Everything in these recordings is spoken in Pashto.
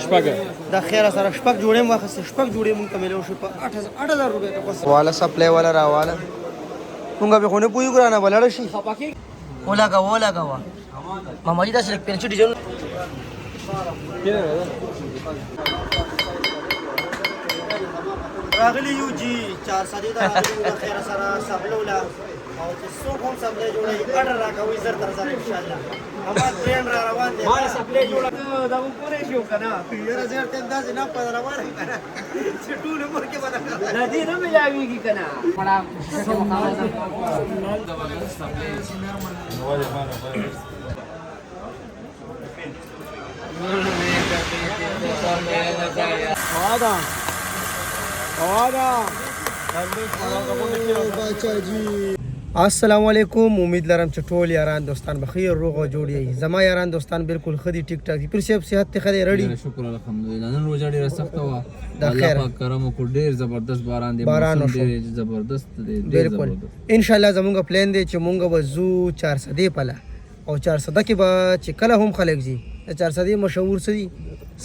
شپږ د خیر سره شپږ جوړې واخیستې شپږ جوړې مونږ ته ملو شو په 8000 روپۍ ته بس والا سپلای والا راواله مونږ به خو نه پوي ګرانه بلړ شي ولا ماما جی دا سره پنځه ډیزاین راغلی یو جی 400 دا راغلی د خیر سره سبلولا او چې څو کوم سبلای جوړي اډر راکوي زر تر سره ان شاء الله اما برین را روان دي ما سبلای جوړه دا مو پوره شو کنه یاره زر ته انداز نه په روان کنه چې ټول عمر کې بدل نه دي نه ملاويږي کنه بڑا زبردست سبلای السلام علیکم امید لرم چې ټول یاران دوستان بخیر روغ او جوړ یې زما یاران دوستان بالکل خدي ټیک ټاک پر سیب صحت ته خدي رړی شکر الحمدلله نن روزه ډیره سخت و الله پاک کرم کو ډیر زبردست باران دی ډیر زبردست دی بالکل ان شاء الله زمونږ پلان دی چې مونږ وزو 400 پله او 400 کې به چې کله هم خلک زی 400 مشهور سدي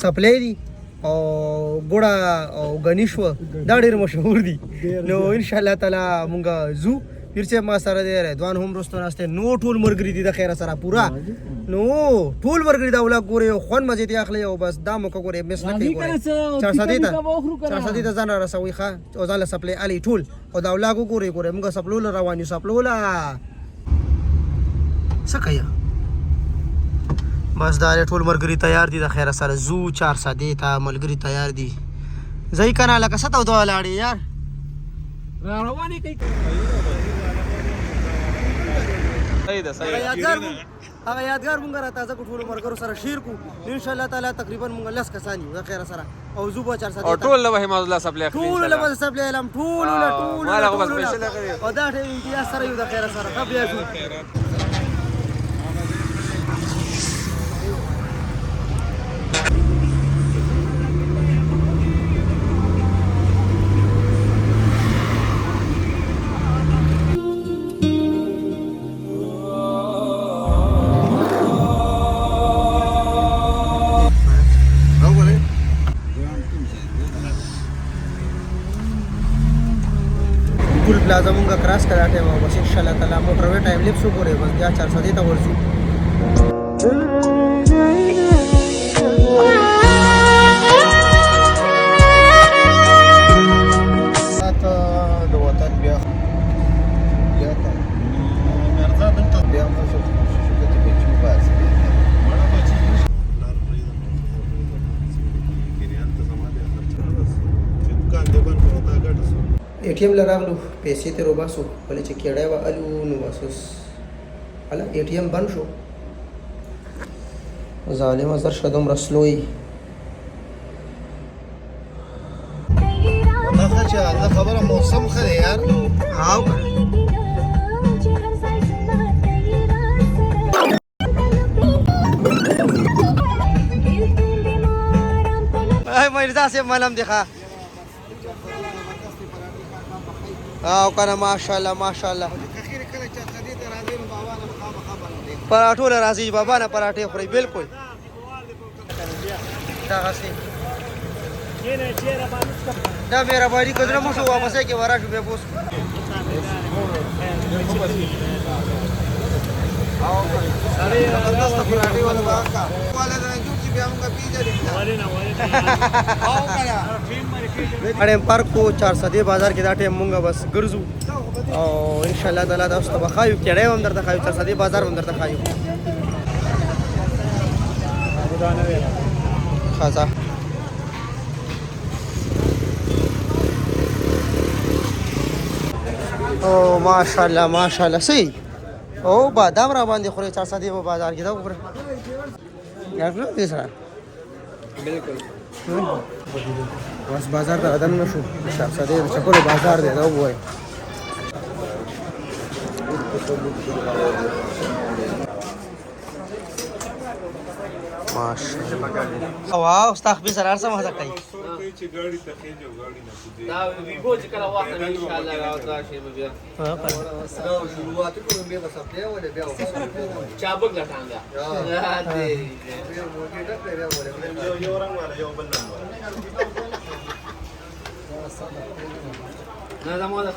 سپلای دي او ګوړه او غنیشو دا ډیر مشهور دي نو ان شاء الله تعالی مونږ زو پیر ما سره دی دوان هم رستو راسته نو ټول مرګري دي د خیر سره پورا نو ټول مرګري دا ولا ګوري خون مزه دی اخلي او بس دا مو کوي مس نه کوي 400 ته ځان رسوي ښه او ځان سپلای علي ټول او دا ولا ګوري موږ سپلول رواني سپلولا سکیا بس دا ټول مرګري تیار دي د خیر سره زو 400 ته ملګري تیار دي ځای کنه لکه ستو دوه لاړې یار رواني کوي هغه یادګار مونږ را تازه کو ټول مرګرو سره شیر کو ان شاء الله تعالی تقریبا مونږ لس کسانی د خیر سره او زوبو 400 او ټول له حمد الله سبلای ټول له سبلای علم ټول او دا ټیم امتیاز سره یو د خیر سره بیا شو ټول پلازا مونږه کراس کړه ټیم او بس ان شاء الله تعالی موټر وې ټایم لیپس وګورئ بس بیا 400 ته ورځو تا د وطن بیا تا مرزا بنت بیا خو شو ته به چې بس مړه بچی لار پرې ګریان ته سماله خرچ چې دکان دې بند وتا ګټه اے ټی ایم لراغلو پیسې ته روباسو ولې چې کېړای و الو نو واسوس الا اے ټی ایم بند شو ظالم زر شدم رسلوي دا چې خبره موسم خره یار هاو مرزا سے ملم دکھا او کنه ماشاءالله پراټو راځي بابا نه پراټې خوري بالکل دا غسي دا مهرباني کړه مو شو واپس کې ورا شو به بوس او سړی راځه پراټې ولا واکا والا نه چې بیا موږ پیژنې او کنه اړم پارک کو 400 بازار کې دا ټیم مونږه بس ګرځو او ان شاء الله تعالی تاسو ته بخایو کېړې هم درته خایو 400 بازار هم درته خایو خاصه او ماشاءالله صحیح او بادام را باندې خوري 400 په بازار کې دا وګوره یار دې سره بالکل بس بازار ته ادم نشو 400 چکر بازار دی دا وای ماشاءالله واو استخ به سره سم هدا کوي دا ویبو چې کله واخلم ان شاء الله راځي به بیا چابک لټانګه نه دا مو د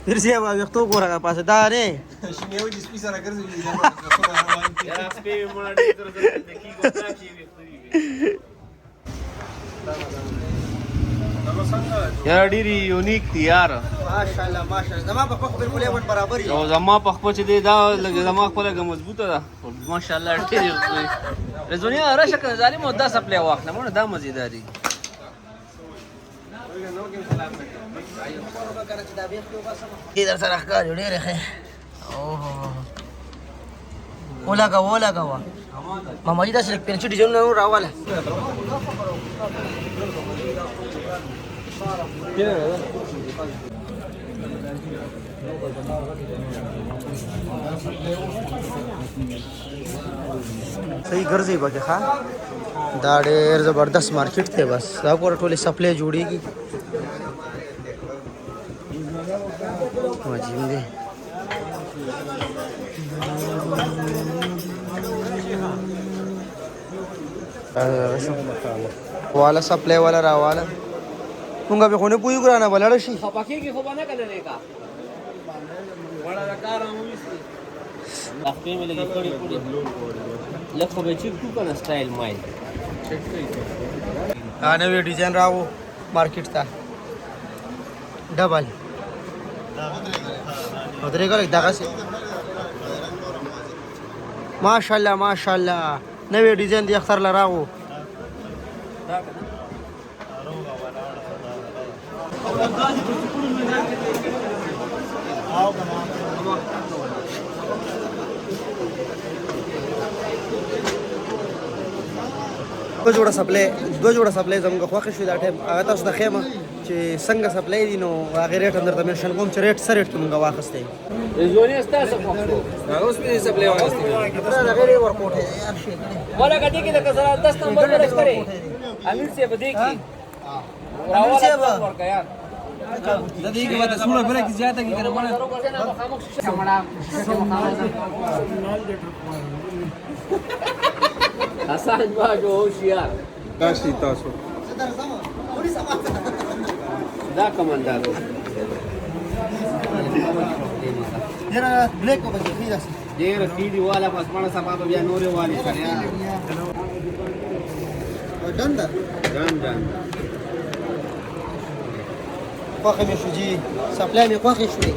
پھر سے وختو ګورغه پاسه دا نه شمیو دې سپی سره ګرځي یا سپی مړ دې تر دې کی ګوتا شي یار ډیری یونیک دی یار ماشاءالله ماشاءالله زما په خپل کولې ون برابر او زما په خپل چې دی دا لږ زما خپل مضبوطه ده ماشاءالله ډیری رزونیا راشه کنه ظالم او 10 خپل واخله مونږ دا مزیداری در سره ښکار ډېر ښه اوه ولګه ماما جی دا چې پنځه ډیزاین نو راواله صحیح ګرځي به ښه دا ډېر زبردست مارکیټ دی بس دا پورې ټولې سپلای جوړیږي واجب دی والا سپلای والا راواله مونږ به خو نه پوهېږو رانه به لاړه شي خپکېږي خو به نه که نه دی کا وړه د کار راوویستې تخپې مې لږې کړې کړې لږ خو به چیک کړو که نه سټایل مایل نوی ډیزاین راو مارکیټ ته ډبل ودرېږه لږ دغسې ماشاءالله ماشاءالله نوی ډیزاین دی اختر له راغو دو جوړه سپلای زموږ خوښه شوې دا ټایم هغه تاسو ته ښیم چې څنګه سپلای دي نو هغې ریټ هم درته مینشن کوم چې ریټ څه ریټ کې مونږ واخیستی رضواني ستاسو خوښ شو هغه اوس مې سپلای واغستې هغې ډېر ورکوټ دی یار شي ولا کدی کې د کسره 10 نمبر ورس کرے امیر سے بده کی امیر صاحب ورکا یار د دې کې وته سوړه بل کې زیاته کې کنه مړه حسن باجو ہوشیار تاسو تاسو دا کماندار ډېر بلیک په کې خیره ډېر سپیډي والا پس مړه سبا بیا نورې والی سره ډنده جان خوښه مې شو جي سپلای مې خوښې شوې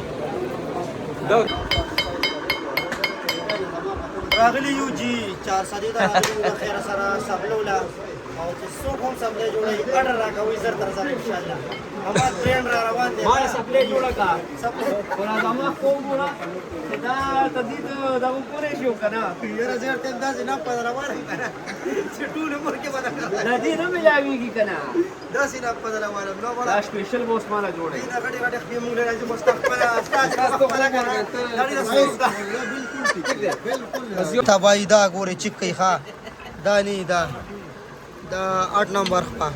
راغلی یو جي 400 دا راغلی د خیره سره سپلوله او چې څوک هم سپلای جوړوي اډر راکوئ زر تر زر انشاءالله همات برینډ را روان دی ما سپلای جوړه کا سپلای ورا زما کوم ګورا دا تدید دا پورې شو کنه یاره زر ته انداز نه پر روان کنه چې ټول عمر کې بدل ندی نه ملاویږي کنه داسې نه په روان نو دا سپیشل بوس مالا جوړه دا غټي غټي خپل مونږ راځي مستقبل استاد خپل کنه بالکل تبای دا ګوره چکې ښا دا نه دا 8 نمبر خپل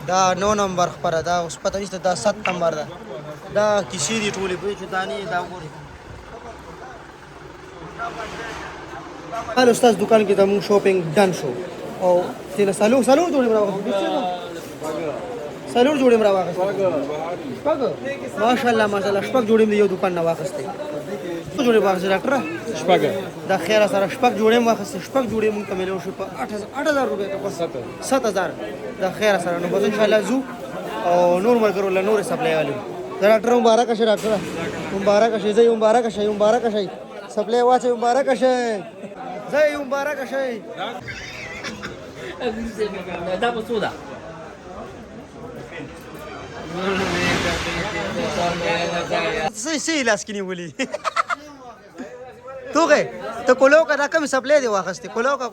دا 9 نمبر خبره دا اوس پته نشته دا 7 نمبر ده دا کیسې دي ټولې په چې دانی دا ګوري هر استاد دکان کې د مو شاپینګ ډن شو او تینا سالور جوړې راوغه شپږ ماشاءالله شپږ جوړې یو دکان نه واخسته جوړې واخسته ډاکټر شپږ دا خیره سره شپږ جوړې واخسته شپږ جوړې مونږ ته ملو شو په 8000 روپے کا 7000 دا خیره سره نو ان شاء الله زو او نور مرګرو له نور سپلای والو ډاکټر مبارک شه ډاکټر مبارک شه زې مبارک شه سپلای واچي مبارک شه زې مبارک شه دا په سودا سي لاس کې نیولې توګه ته کولوکا دا کوم سپلای دی واخسته کولوکا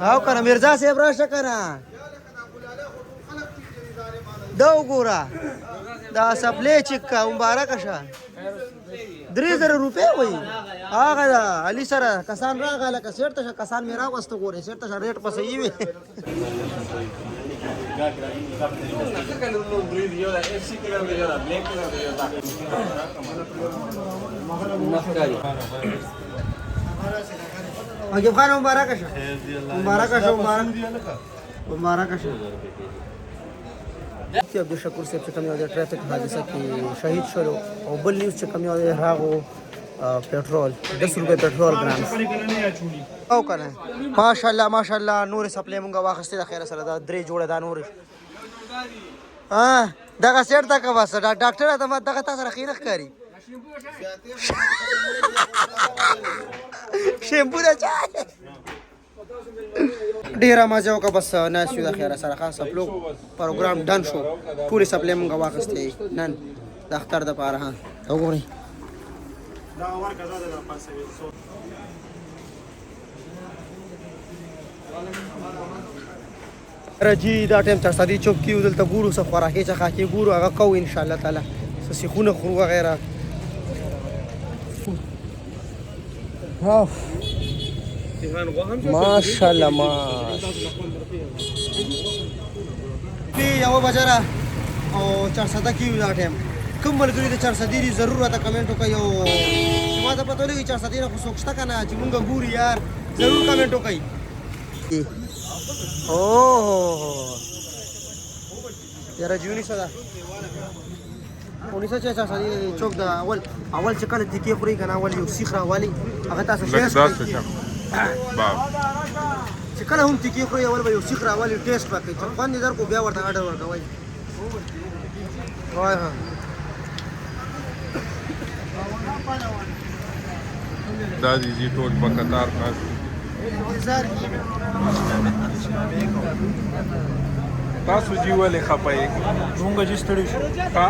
او کنه مرزا صاحب راشه کنه دا وګوره دا سپلای چې کا مبارک شه 3000 روپے وای هغه علي سره کسان راغله کسر ته کسان میرا واستو ګوره سر ته ریټ پسې وي عجب خان مبارک شه مبارک شه عبد الشکور صاحب چې کوم یو د ټرافیک حادثه کې شهید شولو او بل نیوز چې کوم یو د هغه पेट्रोल 10 रुपए पेट्रोल ग्राम او کنه ماشاءالله نور سپلای مونږه واخسته د خیره سره دا درې جوړه دا نور دغه سیټ تک واسه ډاکټر ته دغه تاسو رخینه ښکاری شیمپو دا چا ډیر مزه وکړه بس نه شو د خیره سره خاص خپل پروګرام ډن شو ټول سپلای مونږه واخسته نن د اختر د پاره ها وګورئ رجی دا ټیم چا سادي چوک کیو دلته ګورو څه خوراکي څه خاکي ګورو هغه کو ان شاء الله تعالی سیخونه خورو وغیرہ ماشاءالله یو بجره او 400 کیو دا ټیم کوم ملګری د 400 دی ضرورت کمنټ وکړئ او ما ته پته لګي 400 نه خو سوکشته کنه چې مونږ ګوري یار ضرور کمنټ وکړئ اوه یاره جونی صدا 1946 چوک دا اول چې کله دکی خوري کنه اول یو سیخ راوالي هغه تاسو ټیسټ چې کله هم دکی خوري اول به یو سیخ راوالي ټیسټ وکړئ چې باندې در کو بیا ورته اډر ورکوي وای ها دادی جی ټول په قطار پاس تاسو جی ولې خپای مونږ چې ستړي شو ها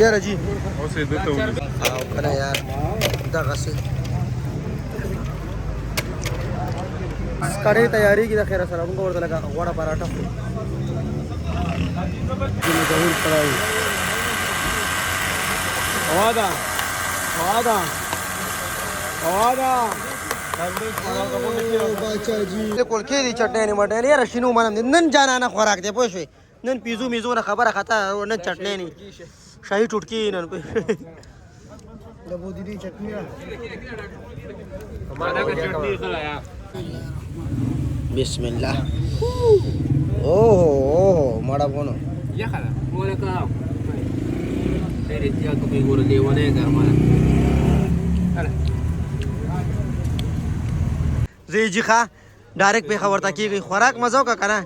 یاره جی اوسې دته ولې او کنه یار دغه څه سکړې تیاری کې د خیره سره موږ ورته لگا غوړه پراټه خورو ظهور پړای اوادا باچا جی کول کې دي چټنه نه مټه نه رشینو منم نن جانانه خوراک دی پوه شوي نن پیزو میزو نه خبره خطا نن چټنه نه شاهي ټوټکی نن په لبو دي چټنی بسم الله اوه ماڑا بونو یا خلا ولا کا تیرے تیا کو بھی ور لیونه گھر مالا زی جی ښا ډایرکټ په خبرتا کیږي خوراک مزه وکا کنه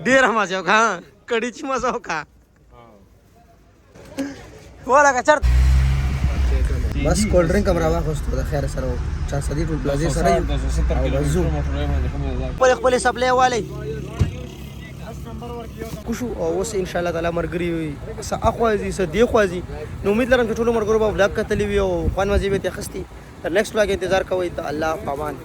ډیر مزه وکا کډی چ مزه وکا ولا کا چرت بس کولډ ډرینک امر واخستو د خیر سره 400 ټول پلازې سره خپل سپلای والی کوشو او اوس ان شاء الله تعالی مرګري س اخوازي س دی خوازي نو امید لرم چې ټول مرګرو په بلاګ کتلی وي او خوان مزي به تخستي تر نیکسټ بلاګ انتظار کوئ ته الله پامان